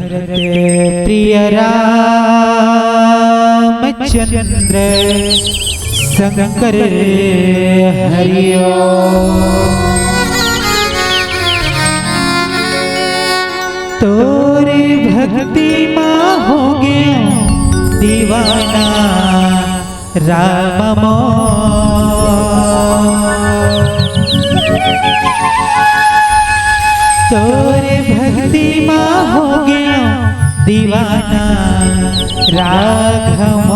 प्रिय रामचंद्र शंकर हरिओ। तोरे भक्ति माँ हो गया दीवाना राम तोरे भक्ति माँ हो गया दीवाना राघव।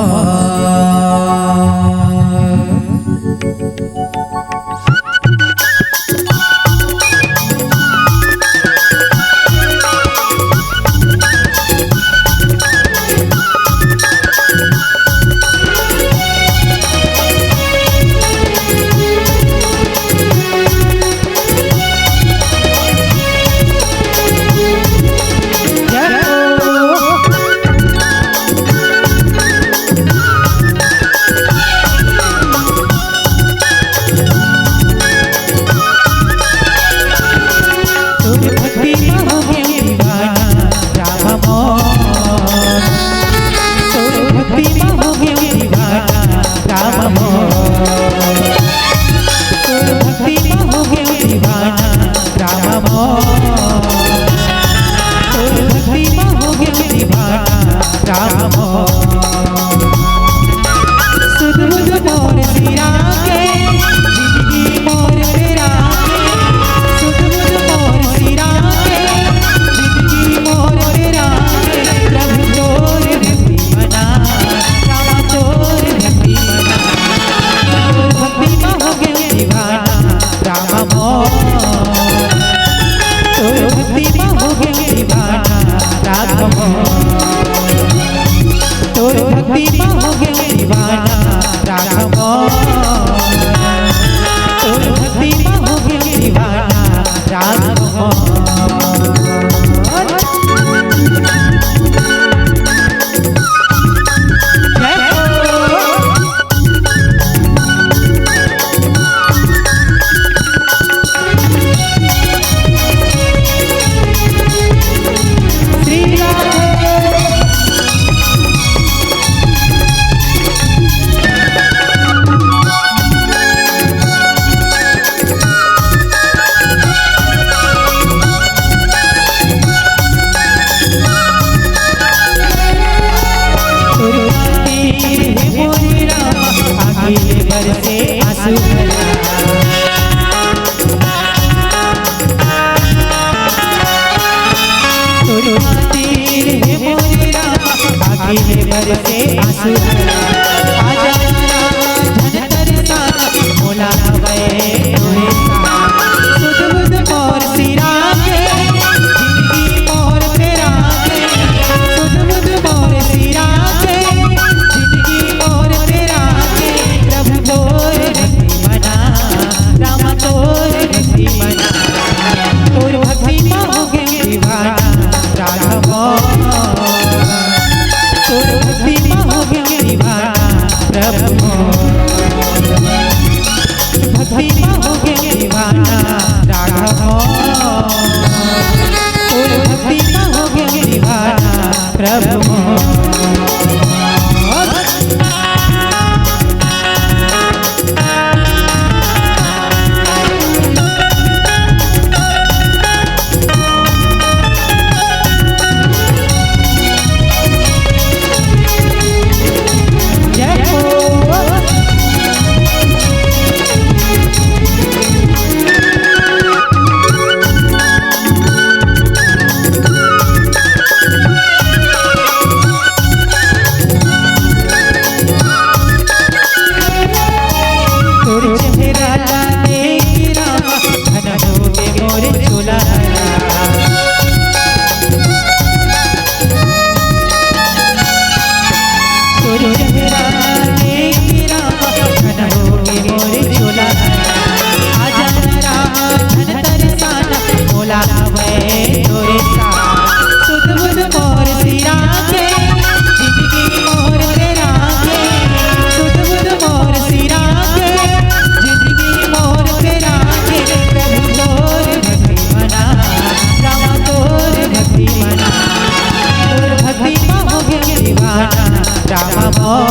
तोर भक्ति में हो गया दीवाना राघव। तोर भक्ति में हो गया दीवाना राघव। बरसे आंसू आजा धन तरसा मोला भवे तोरे सुध बुध मोर सिरा के जिंदगी मोर तेरा के सुध बुध मोर सिरा के जिंदगी मोर तेरा के प्रभु तोर भक्ति मना राम तोर भक्ति मना तोर भक्ति में हो गए दीवाना राघव। तोर भक्ति में हो गया दीवाना प्रभु भक्ति में राम मोर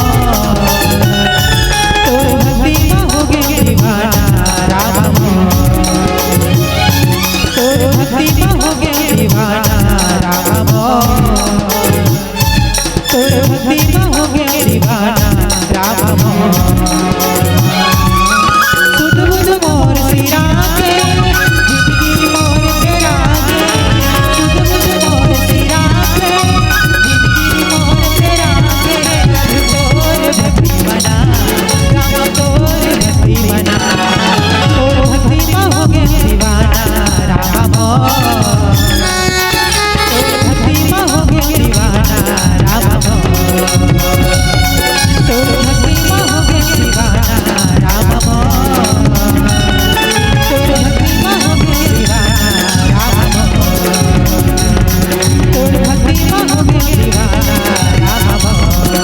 तोर भक्ति में हो गए दीवाना राम मोर तोर भक्ति में हो गए दीवाना राम मोर तोर भक्ति में हो गए दीवाना राम मोर सुध बुध मोर सिरा के जिंदगी मोर तेरा के सुध बुध मोर सिरा के जिंदगी मोर तेरा के तोर भक्ति बना राम तोर भक्ति बना तोर भक्ति में हो गए दीवाना राम मोर तोर भक्ति में हो गए दीवाना राम मोर तोर भक्ति में हो गए दीवाना राम मोर तोर भक्ति में हो गए दीवाना राम मोर तोर भक्ति में हो गए दीवाना राम मोर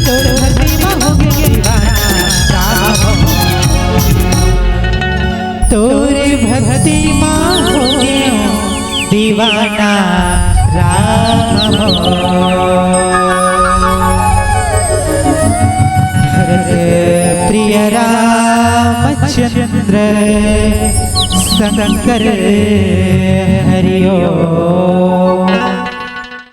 तोर भक्ति में हो गए दीवाना राम मोर तोरे भक्ति में हो गए दीवाना राम भरत प्रिय रामचंद्र शंकर हरि ओम।